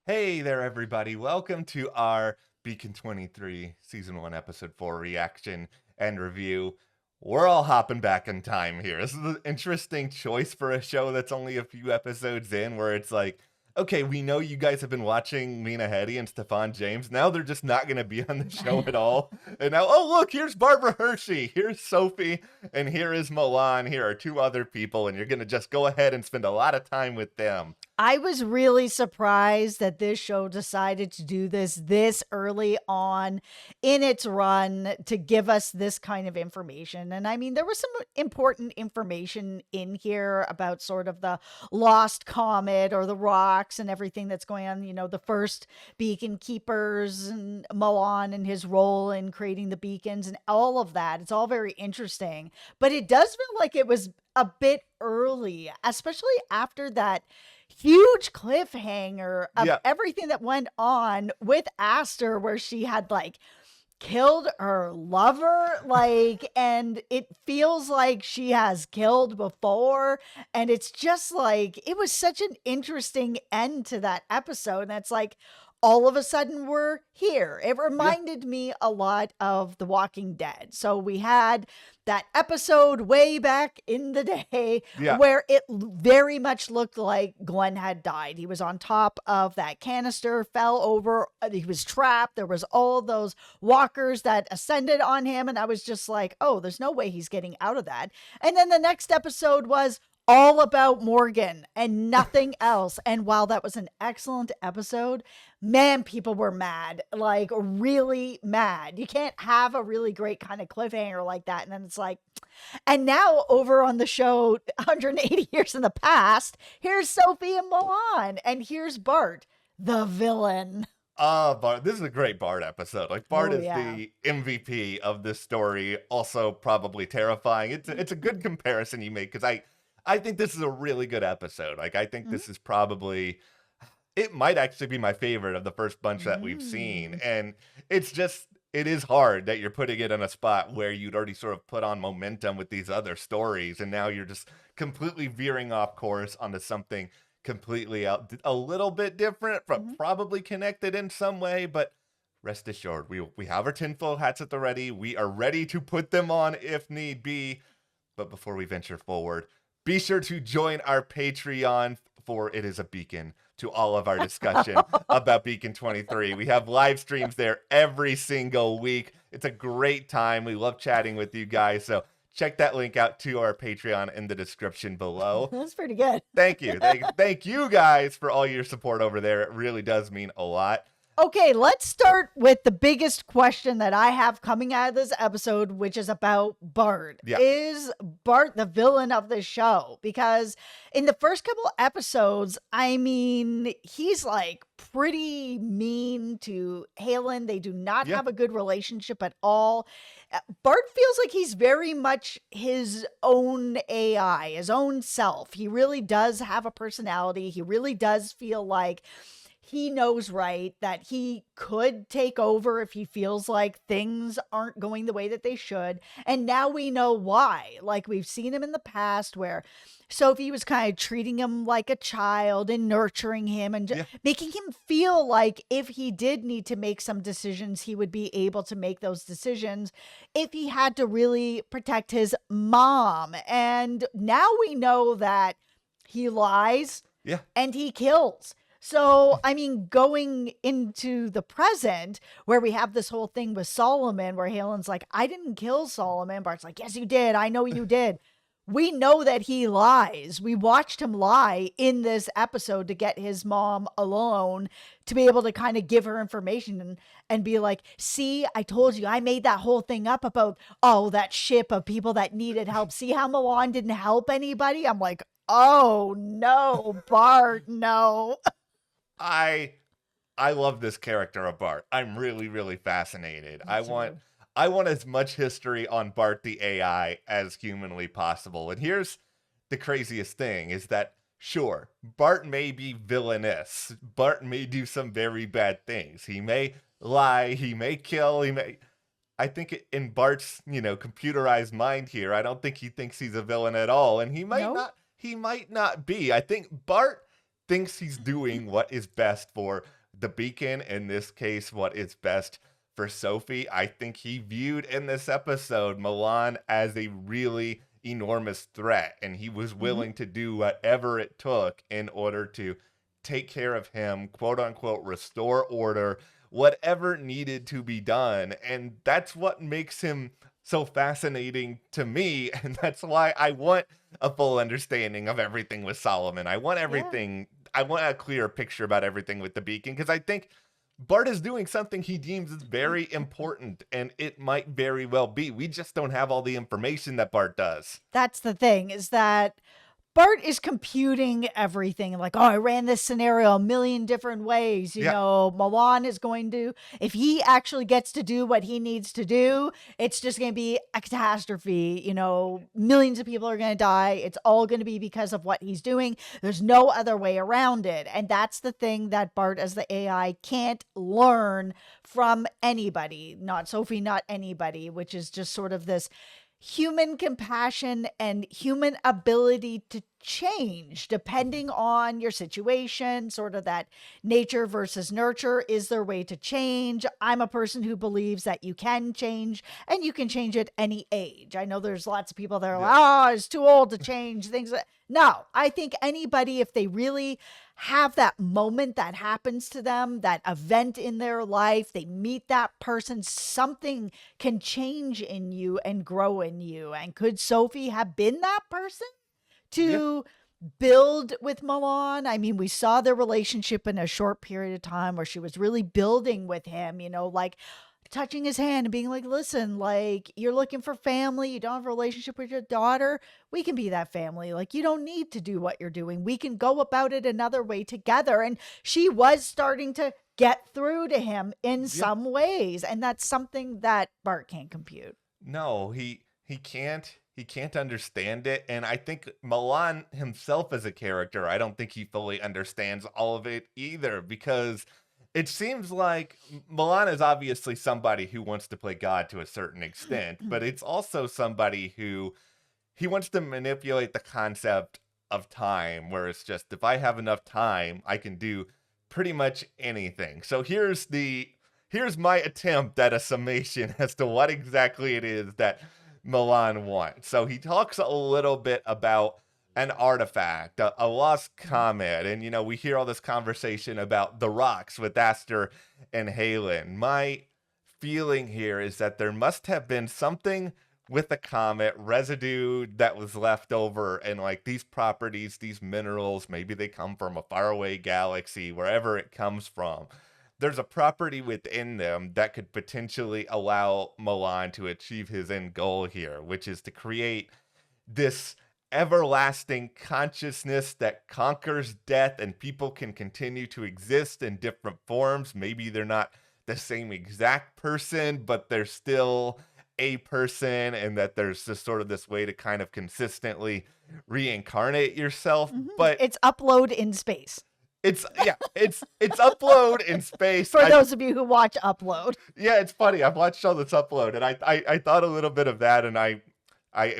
Hey there, everybody. Welcome to our Beacon 23 Season 1, Episode 4 reaction and review. We're all hopping back in time here. This is an interesting choice for a show that's only a few episodes in, where it's like, okay, we know you guys have been watching Lena, Headey, and Stefan James. Now they're just not going to be on the I show at know. all. And now, oh, look, here's Barbara Hershey. Here's Sophie. And here is Milan. Here are two other people. And you're going to just go ahead and spend a lot of time with them. I was really surprised that this show decided to do this early on in its run to give us this kind of information. And I mean, there was some important information in here about sort of the lost comet or the rocks and everything that's going on. The first beacon keepers and Milan and his role in creating the beacons and all of that. It's all very interesting. But it does feel like it was a bit early, especially after that huge cliffhanger of Yeah. everything that went on with Aster, where she had like killed her lover, and it feels like she has killed before. And it's just like, it was such an interesting end to that episode. And it's like, all of a sudden we're here. It Yeah. reminded me a lot of The Walking Dead. So we had that episode way back in the day Yeah. where it very much looked like Glenn had died. He was on top of that canister, fell over, he was trapped. There was all those walkers that ascended on him, and I was just like, oh, there's no way he's getting out of that. And then the next episode was all about Morgan and nothing else. And while that was an excellent episode, man, people were mad, like really mad. You can't have a really great kind of cliffhanger like that. And then it's like, and now over on the show, 180 years in the past, here's Sophie and Milan, and here's Bart, the villain. Bart. This is a great Bart episode. Like, Bart Oh, is yeah. the MVP of this story. Also, probably terrifying. It's a good comparison you make, because I think this is a really good episode. Like, I think Mhm. this is probably, it might actually be my favorite of the first bunch that we've seen. Mm. And it's just, it is hard that you're putting it in a spot where you'd already sort of put on momentum with these other stories, and now you're just completely veering off course onto something completely out, a little bit different, but Mhm. probably connected in some way. But rest assured, we have our tinfoil hats at the ready. We are ready to put them on if need be. But before we venture forward, be sure to join our Patreon, for it is a beacon to all of our discussion about Beacon 23. We have live streams there every single week. It's a great time. We love chatting with you guys. So check that link out to our Patreon in the description below. That's pretty good. Thank you. Thank you guys for all your support over there. It really does mean a lot. Okay, let's start with the biggest question that I have coming out of this episode, which is about Bart. Yeah. Is Bart the villain of the show? Because in the first couple episodes, I mean, he's like pretty mean to Halen. They do not Yeah. have a good relationship at all. Bart feels like he's very much his own AI, his own self. He really does have a personality. He really does feel like he knows, right, that he could take over if he feels like things aren't going the way that they should. And now we know why. Like, we've seen him in the past where Sophie was kind of treating him like a child and nurturing him and Yeah. making him feel like if he did need to make some decisions, he would be able to make those decisions if he had to really protect his mom. And now we know that he lies Yeah. and he kills. So, I mean, going into the present, where we have this whole thing with Solomon, where Helen's like, I didn't kill Solomon. Bart's like, yes, you did. I know you did. We know that he lies. We watched him lie in this episode to get his mom alone, to be able to kind of give her information and be like, see, I told you, I made that whole thing up about, oh, that ship of people that needed help. See how Milan didn't help anybody? I'm like, oh, no, Bart, no. I I love this character of Bart. I'm really, really fascinated. Me too. I want as much history on Bart the AI as humanly possible. And here's the craziest thing, is that sure, Bart may be villainous. Bart may do some very bad things. He may lie, he may kill, he may, I think in Bart's, computerized mind here, I don't think he thinks he's a villain at all, and No? he might not be. I think Bart thinks he's doing what is best for the Beacon, in this case, what is best for Sophie. I think he viewed in this episode Milan as a really enormous threat, and he was Mhm. willing to do whatever it took in order to take care of him, quote unquote, restore order, whatever needed to be done. And that's what makes him so fascinating to me. And that's why I want a full understanding of everything with Solomon. I want Yeah. everything, I want a clear picture about everything with the Beacon, because I think Bart is doing something he deems is very important, and it might very well be. We just don't have all the information that Bart does. That's the thing, is that Bart is computing everything. Like, oh, I ran this scenario a million different ways. Yeah, Milan is going to, if he actually gets to do what he needs to do, it's just going to be a catastrophe. Millions of people are going to die. It's all going to be because of what he's doing. There's no other way around it. And that's the thing that Bart, as the AI, can't learn from anybody, not Sophie, not anybody, which is just sort of this human compassion and human ability to change depending on your situation, sort of that nature versus nurture. Is there a way to change? I'm a person who believes that you can change, and you can change at any age. I know there's lots of people that are yeah, like, oh, it's too old to change things. No, I think anybody, if they really have that moment that happens to them, that event in their life, they meet that person, something can change in you and grow in you. And could Sophie have been that person yeah. to build with Milan? I mean, we saw their relationship in a short period of time where she was really building with him, like touching his hand and being like, listen, like, you're looking for family, you don't have a relationship with your daughter, we can be that family. Like, you don't need to do what you're doing, we can go about it another way together. And she was starting to get through to him in Yeah. some ways, and that's something that Bart can't compute. No, he can't understand it, and I think Milan himself as a character, I don't think he fully understands all of it either, because it seems like Milan is obviously somebody who wants to play God to a certain extent, but it's also somebody who he wants to manipulate the concept of time, where it's just, if I have enough time, I can do pretty much anything. So here's my attempt at a summation as to what exactly it is that Milan wants. So he talks a little bit about an artifact, a lost comet, and we hear all this conversation about the rocks with Aster and Halen. My feeling here is that there must have been something with the comet, residue that was left over, and like these properties, these minerals, maybe they come from a faraway galaxy, wherever it comes from. There's a property within them that could potentially allow Milan to achieve his end goal here, which is to create this everlasting consciousness that conquers death, and people can continue to exist in different forms. Maybe they're not the same exact person, but they're still a person, and that there's just sort of this way to kind of consistently reincarnate yourself. But It's upload in space. it's upload in space. For those of you who watch Upload. Yeah, it's funny. I've watched all this Upload, and I thought a little bit of that, and I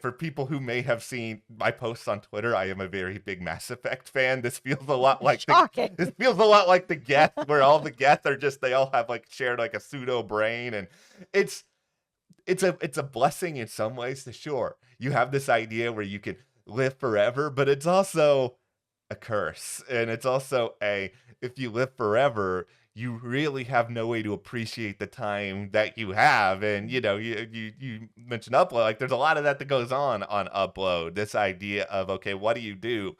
for people who may have seen my posts on Twitter, I am a very big Mass Effect fan. This feels a lot like Shocking. this feels a lot like the Geth, where all the Geth are just, they all have like shared like a pseudo brain, and it's it's a blessing in some ways. To sure, you have this idea where you can live forever, but it's also a curse, and it's also if you live forever, you really have no way to appreciate the time that you have. And you mentioned Upload, like there's a lot of that goes on Upload, this idea of, okay, what do you do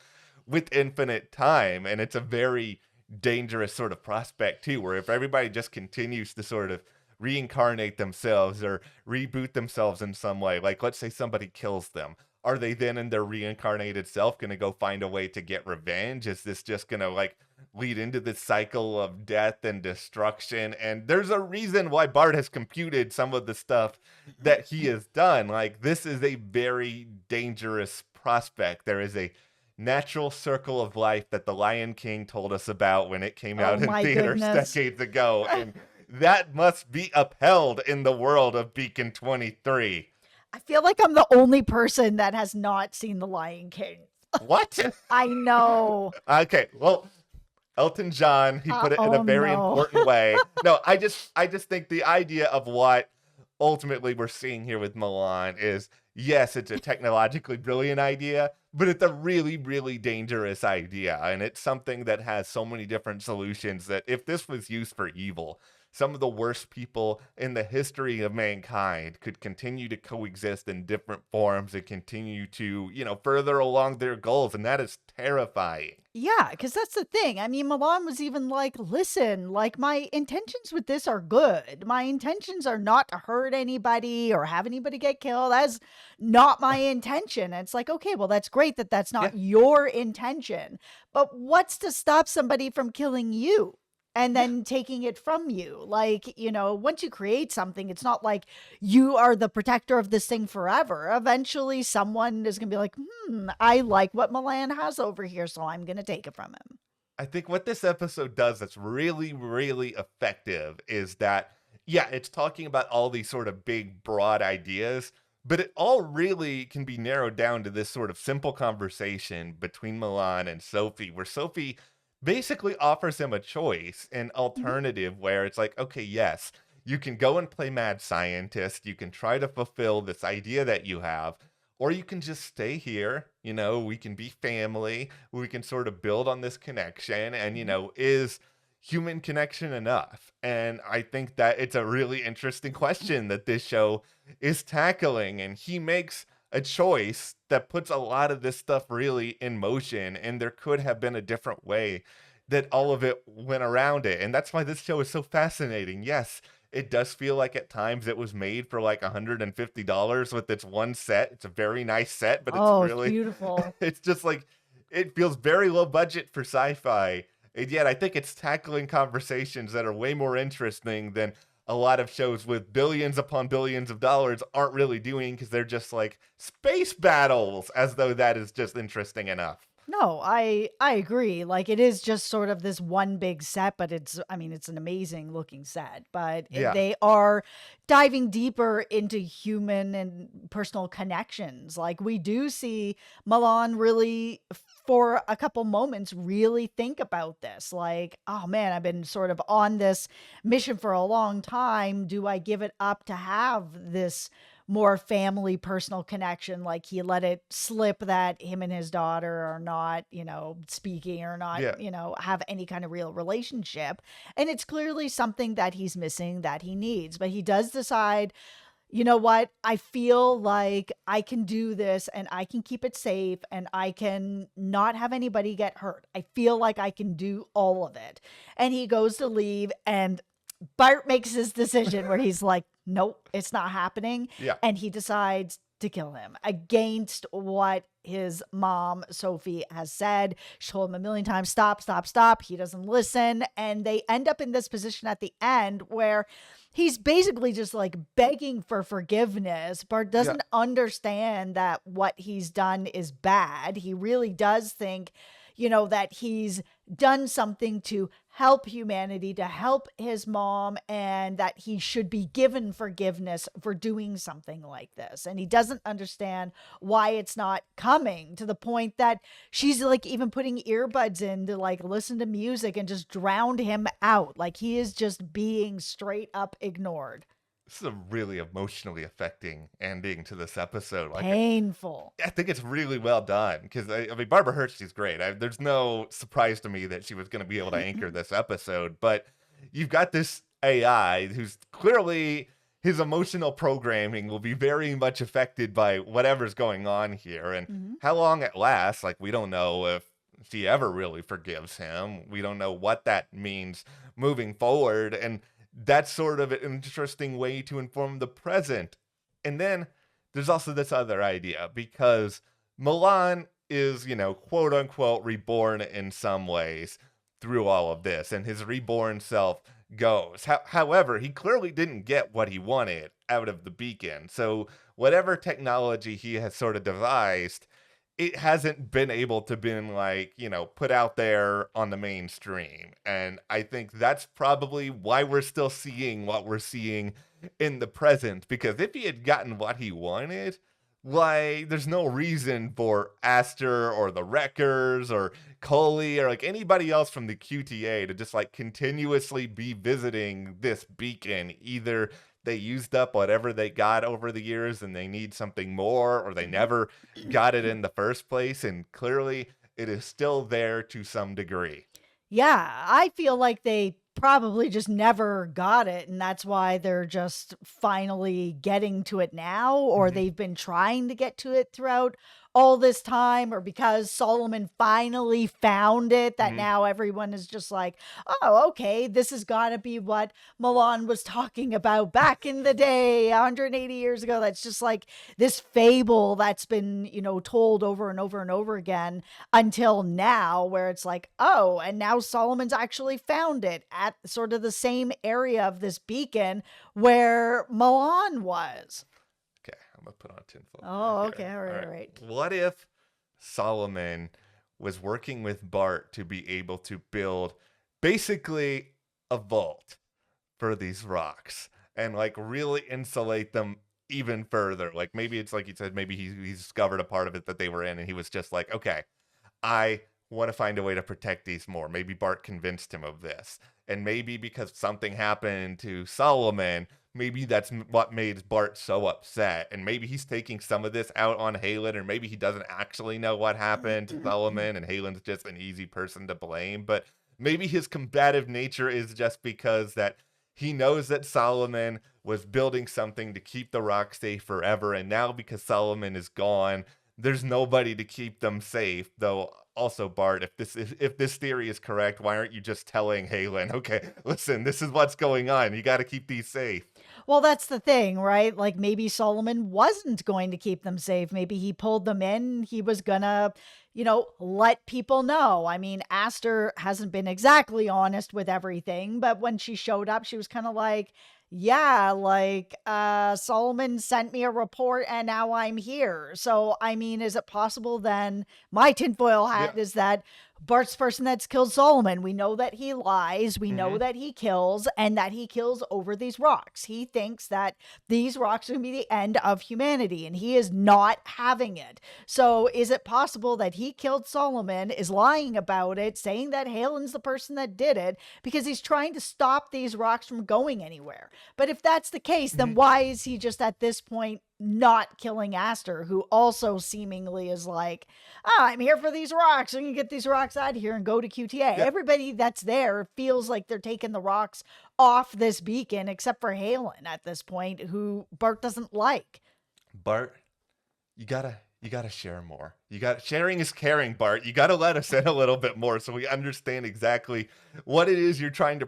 with infinite time? And it's a very dangerous sort of prospect too, where if everybody just continues to sort of reincarnate themselves or reboot themselves in some way, like let's say somebody kills them, are they then in their reincarnated self going to go find a way to get revenge? Is this just going to like lead into this cycle of death and destruction? And there's a reason why Bart has computed some of the stuff that he has done. Like, this is a very dangerous prospect. There is a natural circle of life that the Lion King told us about when it came out in my theaters goodness. decades ago. And that must be upheld in the world of Beacon 23. I feel like I'm the only person that has not seen The Lion King. What? I know. Okay, well, Elton John, he put it in a Oh very no. important way. No, I just think the idea of what ultimately we're seeing here with Milan is, yes, it's a technologically brilliant idea, but it's a really, really dangerous idea. And it's something that has so many different solutions that if this was used for evil, some of the worst people in the history of mankind could continue to coexist in different forms and continue to, further along their goals. And that is terrifying. Yeah, because that's the thing. I mean, Milan was even like, listen, like, my intentions with this are good. My intentions are not to hurt anybody or have anybody get killed. That's not my intention. And it's like, okay, well, that's great that that's Yeah. not your intention. But what's to stop somebody from killing you? And Yeah. then taking it from you. Like, once you create something, it's not like you are the protector of this thing forever. Eventually, someone is going to be like, I like what Milan has over here, so I'm going to take it from him. I think what this episode does that's really, really effective is that, yeah, it's talking about all these sort of big, broad ideas, but it all really can be narrowed down to this sort of simple conversation between Milan and Sophie, where Sophie basically offers him a choice, an Mhm. alternative where it's like, okay, yes, you can go and play mad scientist, you can try to fulfill this idea that you have, or you can just stay here, we can be family, we can sort of build on this connection and Mhm. is human connection enough? And I think that it's a really interesting question that this show is tackling, and he makes a choice that puts a lot of this stuff really in motion, and there could have been a different way that all of it went around it. And that's why this show is so fascinating. Yes, it does feel like at times it was made for like $150 with its one set. It's a very nice set, but it's Oh, it's really, beautiful. it's just like, it feels very low budget for sci-fi. And yet I think it's tackling conversations that are way more interesting than a lot of shows with billions upon billions of dollars aren't really doing, because they're just like space battles, as though that is just interesting enough. No, I agree. Like, it is just sort of this one big set, but it's an amazing looking set. But Yeah. they are diving deeper into human and personal connections. Like, we do see Milan really, for a couple moments, really think about this. Like, oh man, I've been sort of on this mission for a long time. Do I give it up to have this more family personal connection? Like, he let it slip that him and his daughter are not, speaking, or not, Yeah. have any kind of real relationship. And it's clearly something that he's missing, that he needs. But he does decide, you know what? I feel like I can do this and I can keep it safe and I can not have anybody get hurt. I feel like I can do all of it. And he goes to leave, and Bart makes his decision where he's like, nope, it's not happening. Yeah. And he decides to kill him against what his mom, Sophie, has said. She told him a million times, stop, stop, stop. He doesn't listen. And they end up in this position at the end where he's basically just like begging for forgiveness. Bart Yeah. doesn't understand that what he's done is bad. He really does think, that he's done something to help humanity, to help his mom, and that he should be given forgiveness for doing something like this. And he doesn't understand why it's not coming, to the point that she's like even putting earbuds in to like listen to music and just drowned him out. Like, he is just being straight up ignored. This is a really emotionally affecting ending to this episode. Like, Painful. I think it's really well done, because I mean, Barbara Hershey's great. There's no surprise to me that she was going to be able to anchor this episode, but you've got this AI who's clearly, his emotional programming will be very much affected by whatever's going on here, and Mhm. how long it lasts. Like, we don't know if she ever really forgives him. We don't know what that means moving forward, and that's sort of an interesting way to inform the present. And then there's also this other idea, because Milan is, quote unquote, reborn in some ways through all of this, and his reborn self goes. However, he clearly didn't get what he wanted out of the beacon. So, whatever technology he has sort of devised, it hasn't been able to been like, put out there on the mainstream. And I think that's probably why we're still seeing what we're seeing in the present, because if he had gotten what he wanted, why there's no reason for Aster or the Wreckers or Coley or like anybody else from the QTA to just like continuously be visiting this beacon. Either they used up whatever they got over the years and they need something more, or they never got it in the first place, and clearly it is still there to some degree. Yeah, I feel like they probably just never got it, and that's why they're just finally getting to it now, or Mhm. they've been trying to get to it throughout all this time, or because Solomon finally found it, that Mhm. now everyone is just like, oh, okay, this has got to be what Milan was talking about back in the day, 180 years ago. That's just like this fable that's been, told over and over and over again until now, where it's like, oh, and now Solomon's actually found it at sort of the same area of this beacon where Milan was. Okay, I'm gonna put on tinfoil hat Oh, okay. here. All All right. right. All right. What if Solomon was working with Bart to be able to build basically a vault for these rocks and like really insulate them even further? Like maybe it's like you said, maybe he discovered a part of it that they were in and he was just like, okay, I want to find a way to protect these more. Maybe Bart convinced him of this. And maybe because something happened to Solomon, maybe that's what made Bart so upset. And maybe he's taking some of this out on Halen, or maybe he doesn't actually know what happened to Solomon, and Halen's just an easy person to blame. But maybe his combative nature is just because that he knows that Solomon was building something to keep the rock safe forever. And now because Solomon is gone, there's nobody to keep them safe. Though also, Bart, if this theory is correct, why aren't you just telling Halen, okay, listen, this is what's going on. You got to keep these safe. Well, that's the thing, right? Like maybe Solomon wasn't going to keep them safe. Maybe he pulled them in. He was gonna, let people know. I mean, Aster hasn't been exactly honest with everything, but when she showed up, she was kind of like, yeah, like Solomon sent me a report and now I'm here. So, I mean, is it possible then my tinfoil Yeah. hat is that Bart's the person that's killed Solomon? We know that he lies, we Mm-hmm. know that he kills, and that he kills over these rocks. He thinks that these rocks are going to be the end of humanity, and he is not having it. So, is it possible that he killed Solomon, is lying about it, saying that Halen's the person that did it because he's trying to stop these rocks from going anywhere? But if that's the case, then Mm-hmm. why is he just at this point not killing Aster, who also seemingly is like, I'm here for these rocks. I'm going to get these rocks out of here and go to QTA. Yeah. Everybody that's there feels like they're taking the rocks off this beacon, except for Halen at this point, who Bart doesn't like. Bart, you gotta share more. Sharing is caring, Bart. You gotta let us in a little bit more so we understand exactly what it is you're trying to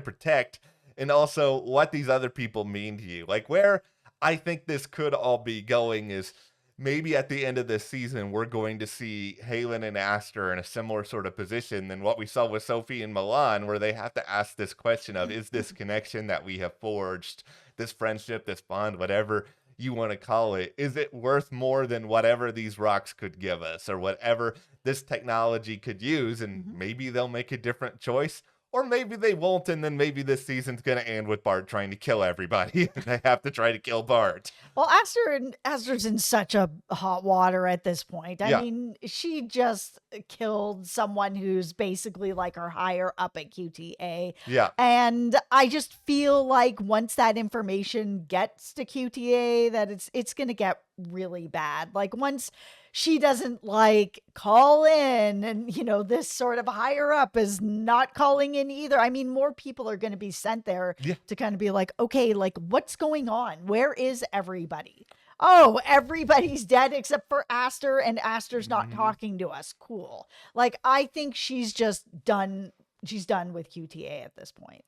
protect, and also what these other people mean to you. Like where I think this could all be going is maybe at the end of this season we're going to see Halen and Aster in a similar sort of position than what we saw with Sophie and Milan, where they have to ask this question of, is this connection that we have forged, this friendship, this bond, whatever you want to call it, is it worth more than whatever these rocks could give us or whatever this technology could use? And Mhm. maybe they'll make a different choice, or maybe they won't. And then maybe this season's going to end with Bart trying to kill everybody and they have to try to kill Bart. Well, Aster's in such a hot water at this point. I Yeah. mean, she just killed someone who's basically like her higher up at QTA. Yeah. And I just feel like once that information gets to QTA, that it's going to get really bad. Like once she doesn't like call in, and this sort of higher up is not calling in either. I mean, more people are going to be sent there Yeah. to kind of be like, okay, like what's going on? Where is everybody? Oh, everybody's dead except for Aster, and Aster's not Mhm. talking to us. Cool. Like I think she's just done. She's done with QTA at this point.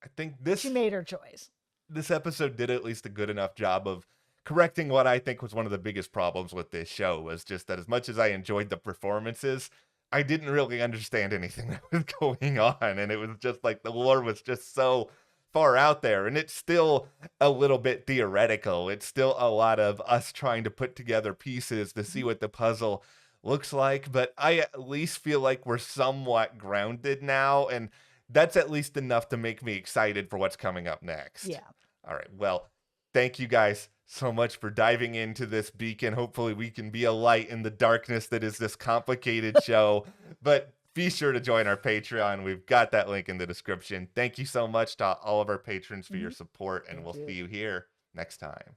I think She made her choice. this episode did at least a good enough job of correcting what I think was one of the biggest problems with this show, was just that as much as I enjoyed the performances, I didn't really understand anything that was going on. And it was just like the lore was just so far out there. And it's still a little bit theoretical. It's still a lot of us trying to put together pieces to see what the puzzle looks like. But I at least feel like we're somewhat grounded now. And that's at least enough to make me excited for what's coming up next. Yeah. All right. Well, thank you guys so much for diving into this beacon. Hopefully we can be a light in the darkness that is this complicated show. But be sure to join our Patreon. We've got that link in the description. Thank you so much to all of our patrons for your support, and Thank we'll you. see you here next time.